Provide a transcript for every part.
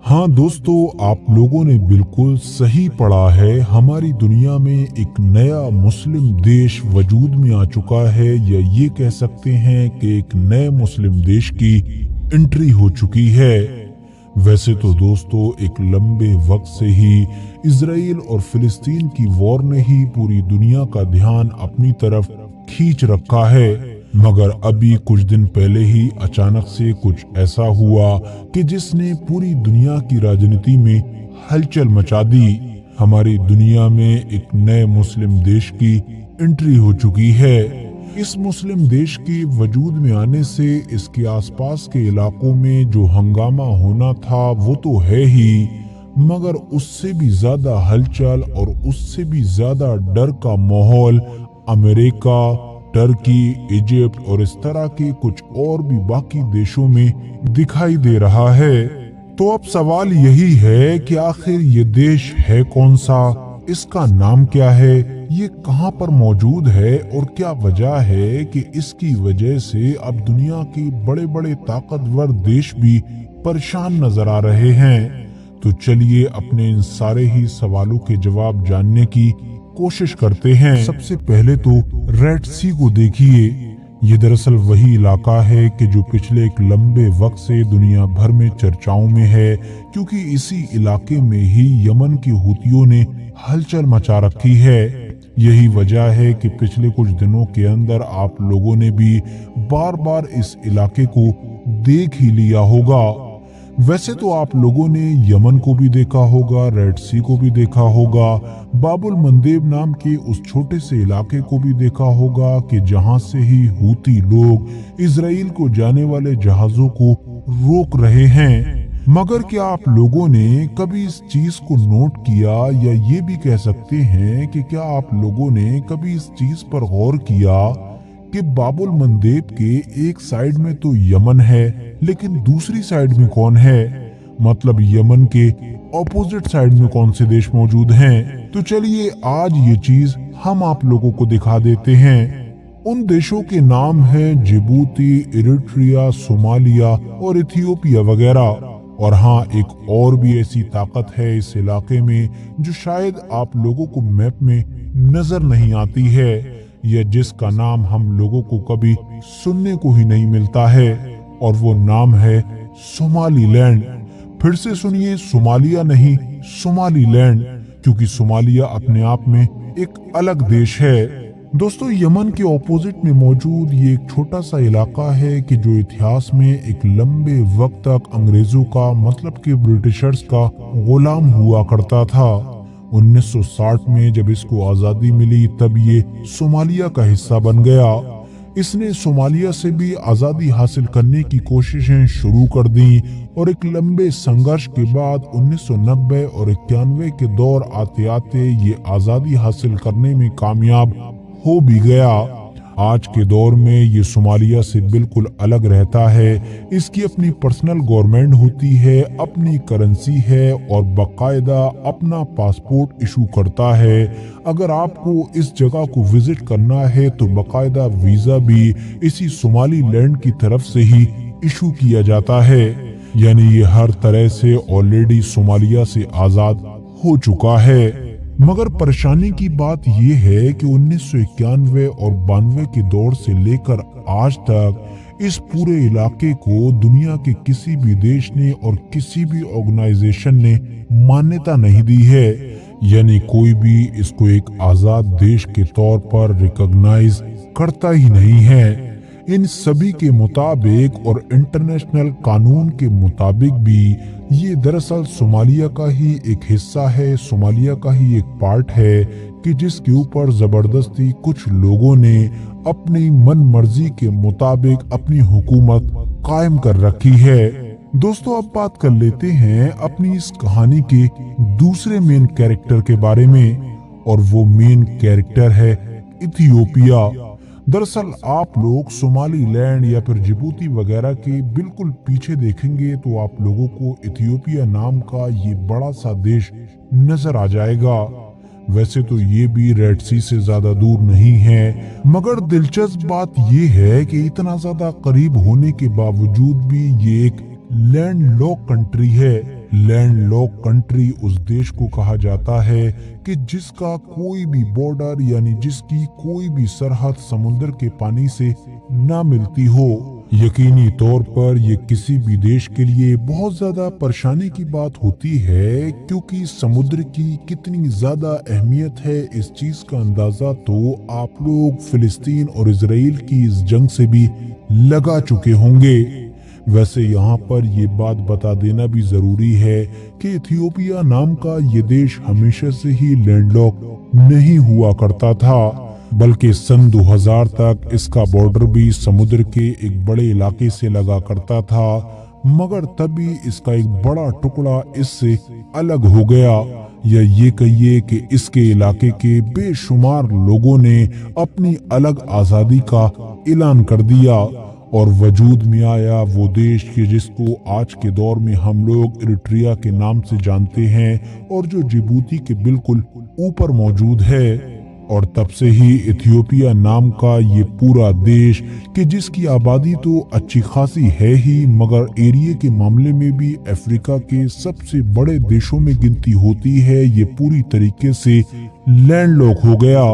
हाँ दोस्तों, आप लोगों ने बिल्कुल सही पढ़ा है। हमारी दुनिया में एक नया मुस्लिम देश वजूद में आ चुका है, या ये कह सकते हैं कि एक नए मुस्लिम देश की एंट्री हो चुकी है। वैसे तो दोस्तों, एक लंबे वक्त से ही इजराइल और फिलिस्तीन की वॉर ने ही पूरी दुनिया का ध्यान अपनी तरफ खींच रखा है, मगर अभी कुछ दिन पहले ही अचानक से कुछ ऐसा हुआ कि जिसने पूरी दुनिया की राजनीति में हलचल मचा दी। हमारी दुनिया में एक नए मुस्लिम देश की एंट्री हो चुकी है। इस मुस्लिम देश के वजूद में आने से इसके आसपास के इलाकों में जो हंगामा होना था वो तो है ही, मगर उससे भी ज्यादा हलचल और उससे भी ज्यादा डर का माहौल अमेरिका, टर्की, इजिप्ट और इस तरह के कुछ और भी बाकी देशों में दिखाई दे रहा है। तो अब सवाल यही है कि आखिर ये देश है कौन सा, इसका नाम क्या है, ये कहां पर मौजूद है और क्या वजह है कि इसकी वजह से अब दुनिया के बड़े बड़े ताकतवर देश भी परेशान नजर आ रहे हैं। तो चलिए अपने इन सारे ही सवालों के जवाब जानने की कोशिश करते हैं। सबसे पहले तो रेड सी को देखिए। ये दरअसल वही इलाका है कि जो पिछले एक लंबे वक्त से दुनिया भर में चर्चाओं में है, क्योंकि इसी इलाके में ही यमन के हूतियों ने हलचल मचा रखी है। यही वजह है कि पिछले कुछ दिनों के अंदर आप लोगों ने भी बार बार इस इलाके को देख ही लिया होगा। वैसे तो आप लोगों ने यमन को भी देखा होगा, रेड सी को भी देखा होगा, बाबुल मंदेब नाम के उस छोटे से इलाके को भी देखा होगा कि जहां से ही हूती लोग इजराइल को जाने वाले जहाजों को रोक रहे हैं। मगर क्या आप लोगों ने कभी इस चीज को नोट किया, या ये भी कह सकते हैं कि क्या आप लोगों ने कभी इस चीज पर गौर किया कि बाबुल मंदेब के एक साइड में तो यमन है, लेकिन दूसरी साइड में कौन है? मतलब यमन के ऑपोजिट साइड में कौन से देश मौजूद हैं? तो चलिए आज ये चीज हम आप लोगों को दिखा देते हैं। उन देशों के नाम हैं जिबूती, इरिट्रिया, सोमालिया और इथियोपिया वगैरह। और हाँ, एक और भी ऐसी ताकत है इस इलाके में जो शायद आप लोगों को मैप में नजर नहीं आती है, या जिसका नाम हम लोगों को कभी सुनने को ही नहीं मिलता है, और वो नाम है सोमालीलैंड। फिर से सुनिए, सोमालिया नहीं, सोमालीलैंड, क्योंकि सोमालिया अपने आप में एक अलग देश है। दोस्तों, यमन के ऑपोजिट में मौजूद ये एक छोटा सा इलाका है कि जो इतिहास में एक लंबे वक्त तक अंग्रेजों का, मतलब कि ब्रिटिशर्स का गुलाम हुआ करता था। 1960 में जब इसको आजादी मिली तब ये सोमालिया का हिस्सा बन गया। इसने सोमालिया से भी आजादी हासिल करने की कोशिशें शुरू कर दी, और एक लंबे संघर्ष के बाद 1990 और 91 के दौर आते आते ये आजादी हासिल करने में कामयाब हो भी गया। आज के दौर में ये सोमालिया से बिल्कुल अलग रहता है। इसकी अपनी पर्सनल गवर्नमेंट होती है, अपनी करेंसी है और बाकायदा अपना पासपोर्ट इशू करता है। अगर आपको इस जगह को विजिट करना है तो बाकायदा वीजा भी इसी सोमालीलैंड की तरफ से ही इशू किया जाता है। यानी ये हर तरह से ऑलरेडी सोमालिया से आजाद हो चुका है। मगर परेशानी की बात यह है कि 1991 और 92 के दौर से लेकर आज तक इस पूरे इलाके को दुनिया के किसी भी देश ने और किसी भी ऑर्गेनाइजेशन ने मान्यता नहीं दी है। यानी कोई भी इसको एक आजाद देश के तौर पर रिकॉग्नाइज करता ही नहीं है। इन सभी के मुताबिक और इंटरनेशनल कानून के मुताबिक भी ये दरअसल सोमालिया का ही एक हिस्सा है, सोमालिया का ही एक पार्ट है कि जिसके ऊपर जबरदस्ती कुछ लोगों ने अपनी मन मर्जी के मुताबिक अपनी हुकूमत कायम कर रखी है। दोस्तों, अब बात कर लेते हैं अपनी इस कहानी के दूसरे मेन कैरेक्टर के बारे में, और वो मेन कैरेक्टर है इथियोपिया। दरअसल आप लोग सोमालीलैंड या फिर जिबूती वगैरह के बिल्कुल पीछे देखेंगे तो आप लोगों को इथियोपिया नाम का ये बड़ा सा देश नजर आ जाएगा। वैसे तो ये भी रेड सी से ज्यादा दूर नहीं है, मगर दिलचस्प बात ये है कि इतना ज्यादा करीब होने के बावजूद भी ये एक लैंड लॉक कंट्री है। लैंड लॉक कंट्री उस देश को कहा जाता है कि जिसका कोई भी बॉर्डर यानी जिसकी कोई भी सरहद समुद्र के पानी से ना मिलती हो। यकीनी तौर पर ये किसी भी देश के लिए बहुत ज्यादा परेशानी की बात होती है, क्योंकि समुद्र की कितनी ज्यादा अहमियत है इस चीज का अंदाजा तो आप लोग फिलिस्तीन और इजराइल की इस जंग से भी लगा चुके होंगे। वैसे यहाँ पर ये बात बता देना भी जरूरी है कि इथियोपिया नाम का ये देश हमेशा से ही लैंडलॉक नहीं हुआ करता था, बल्कि सन 2000 तक इसका बॉर्डर भी समुद्र के एक बड़े इलाके से लगा करता था, मगर तभी इसका एक बड़ा टुकड़ा इससे अलग हो गया, या ये कहिए कि इसके इलाके के बेशुमार लोगों ने अपनी अलग आजादी का ऐलान कर दिया और वजूद में आया वो देश कि जिसको आज के दौर में हम लोग इरिट्रिया के नाम से जानते हैं और जो जिबूती के बिल्कुल ऊपर मौजूद है। और तब से ही इथियोपिया नाम का ये पूरा देश कि जिसकी आबादी तो अच्छी खासी है ही, मगर एरिया के मामले में भी अफ्रीका के सबसे बड़े देशों में गिनती होती है, ये पूरी तरीके से लैंडलॉक हो गया।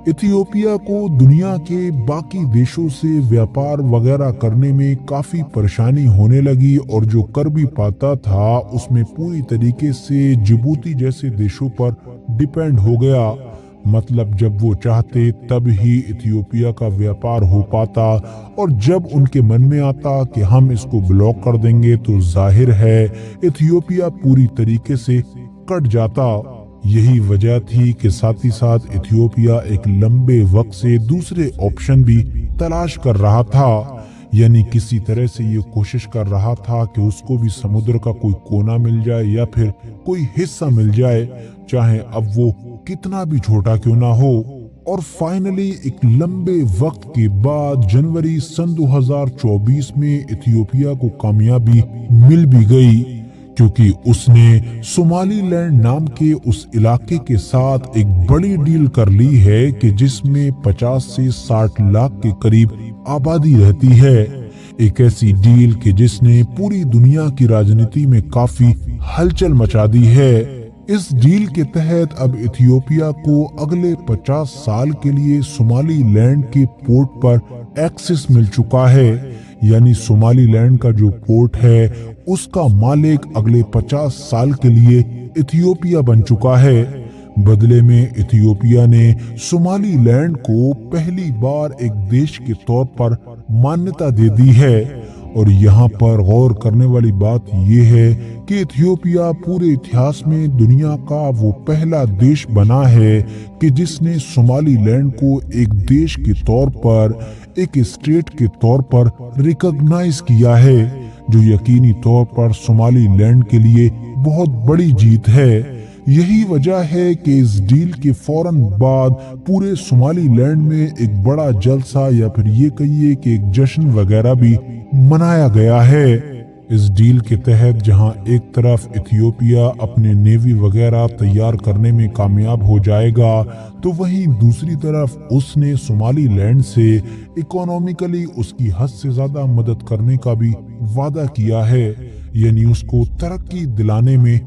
इथियोपिया को दुनिया के बाकी देशों से व्यापार वगैरह करने में काफी परेशानी होने लगी और जो कर भी पाता था उसमें पूरी तरीके से जिबूती जैसे देशों पर डिपेंड हो गया। मतलब जब वो चाहते तब ही इथियोपिया का व्यापार हो पाता, और जब उनके मन में आता कि हम इसको ब्लॉक कर देंगे तो जाहिर है इथियोपिया पूरी तरीके से कट जाता। यही वजह थी कि साथ ही साथ इथियोपिया एक लंबे वक्त से दूसरे ऑप्शन भी तलाश कर रहा था, यानी किसी तरह से ये कोशिश कर रहा था कि उसको भी समुद्र का कोई कोना मिल जाए या फिर कोई हिस्सा मिल जाए, चाहे अब वो कितना भी छोटा क्यों ना हो। और फाइनली एक लंबे वक्त के बाद जनवरी सन 2024 में इथियोपिया को कामयाबी मिल भी गई, क्योंकि उसने सोमालीलैंड नाम के उस इलाके के साथ एक बड़ी डील कर ली है कि जिसमें 50 से 60 लाख के करीब आबादी रहती है। एक ऐसी डील कि जिसने पूरी दुनिया की राजनीति में काफी हलचल मचा दी है। इस डील के तहत अब इथियोपिया को अगले 50 साल के लिए सोमालीलैंड के पोर्ट पर एक्सेस मिल चुका है, यानी सोमालीलैंड का जो पोर्ट है उसका मालिक अगले 50 साल के लिए इथियोपिया बन चुका है। बदले में इथियोपिया ने सोमालीलैंड को पहली बार एक देश के तौर पर मान्यता दे दी है। और यहाँ पर गौर करने वाली बात यह है कि इथियोपिया पूरे इतिहास में दुनिया का वो पहला देश बना है कि जिसने सोमालीलैंड को एक देश के तौर पर, एक स्टेट के तौर पर रिकॉग्नाइज किया है, जो यकीनी तौर पर सोमालीलैंड के लिए बहुत बड़ी जीत है। यही वजह है कि इस डील के फौरन बाद पूरे सोमालीलैंड में एक बड़ा जलसा या फिर ये कहिए कि एक जश्न वगैरह भी मनाया गया है। इस डील के तहत जहां एक तरफ इथियोपिया अपने नेवी वगैरह तैयार करने में कामयाब हो जाएगा, तो वहीं दूसरी तरफ उसने सोमालीलैंड से इकोनॉमिकली उसकी हद से ज्यादा मदद करने का भी वादा किया है, यानी उसको तरक्की दिलाने में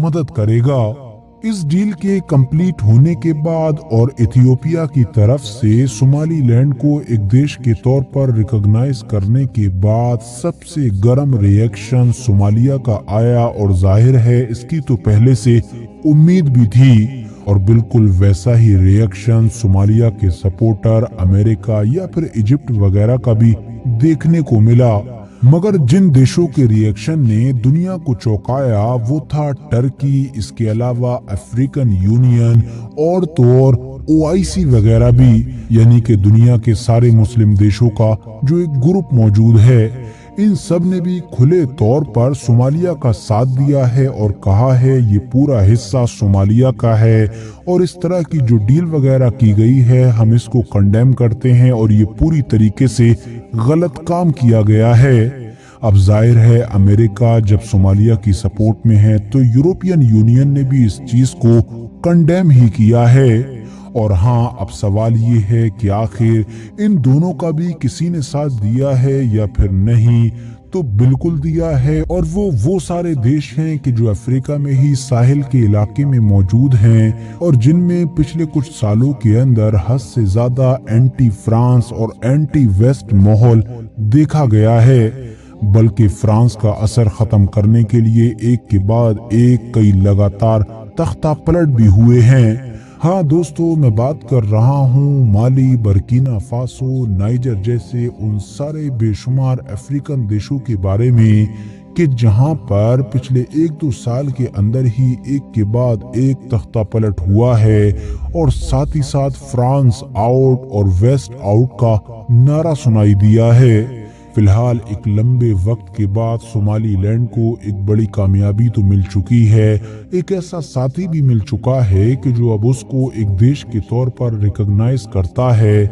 मदद करेगा। इस डील के कंप्लीट होने के बाद और इथियोपिया की तरफ से सोमालीलैंड को एक देश के तौर पर रिकॉग्नाइज करने के बाद सबसे गर्म रिएक्शन सोमालिया का आया, और जाहिर है इसकी तो पहले से उम्मीद भी थी। और बिल्कुल वैसा ही रिएक्शन सोमालिया के सपोर्टर अमेरिका या फिर इजिप्ट वगैरह का भी देखने को मिला। मगर जिन देशों के रिएक्शन ने दुनिया को चौंकाया वो था टर्की, इसके अलावा अफ्रीकन यूनियन और तो और OIC वगैरह भी, यानी कि दुनिया के सारे मुस्लिम देशों का जो एक ग्रुप मौजूद है। इन सब ने भी खुले तौर पर सोमालिया का साथ दिया है और कहा है ये पूरा हिस्सा सोमालिया का है, और इस तरह की जो डील वगैरह की गई है हम इसको कंडेम करते हैं और ये पूरी तरीके से गलत काम किया गया है। अब जाहिर है अमेरिका जब सोमालिया की सपोर्ट में है तो यूरोपियन यूनियन ने भी इस चीज को कंडेम ही किया है। और हाँ, अब सवाल ये है कि आखिर इन दोनों का भी किसी ने साथ दिया है या फिर नहीं, तो बिल्कुल दिया है, और वो सारे देश हैं कि जो अफ्रीका में ही साहिल के इलाके में मौजूद हैं और जिनमें पिछले कुछ सालों के अंदर हद से ज्यादा एंटी फ्रांस और एंटी वेस्ट माहौल देखा गया है। बल्कि फ्रांस का असर खत्म करने के लिए एक के बाद एक कई लगातार तख्ता पलट भी हुए हैं। हाँ दोस्तों, मैं बात कर रहा हूँ माली, बर्किना फासो, नाइजर जैसे उन सारे बेशुमार अफ्रीकन देशों के बारे में कि जहाँ पर पिछले 1-2 साल के अंदर ही एक के बाद एक तख्ता पलट हुआ है और साथ ही साथ फ्रांस आउट और वेस्ट आउट का नारा सुनाई दिया है। फिलहाल एक लंबे वक्त के बाद सोमाली लैंड को एक बड़ी कामयाबी तो मिल चुकी है, एक ऐसा साथी भी मिल चुका है कि जो अब उसको एक देश के तौर पर रिकॉग्नाइज करता है।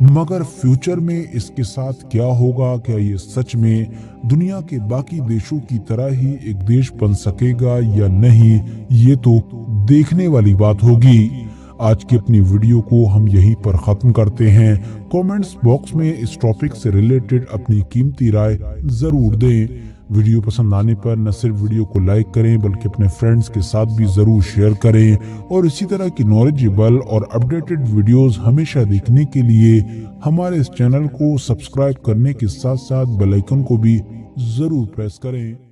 मगर फ्यूचर में इसके साथ क्या होगा, क्या ये सच में दुनिया के बाकी देशों की तरह ही एक देश बन सकेगा या नहीं, ये तो देखने वाली बात होगी। आज की अपनी वीडियो को हम यहीं पर ख़त्म करते हैं। कमेंट्स बॉक्स में इस टॉपिक से रिलेटेड अपनी कीमती राय ज़रूर दें। वीडियो पसंद आने पर न सिर्फ वीडियो को लाइक करें बल्कि अपने फ्रेंड्स के साथ भी ज़रूर शेयर करें, और इसी तरह की नॉलेजेबल और अपडेटेड वीडियोस हमेशा देखने के लिए हमारे इस चैनल को सब्सक्राइब करने के साथ साथ बेल आइकन को भी ज़रूर प्रेस करें।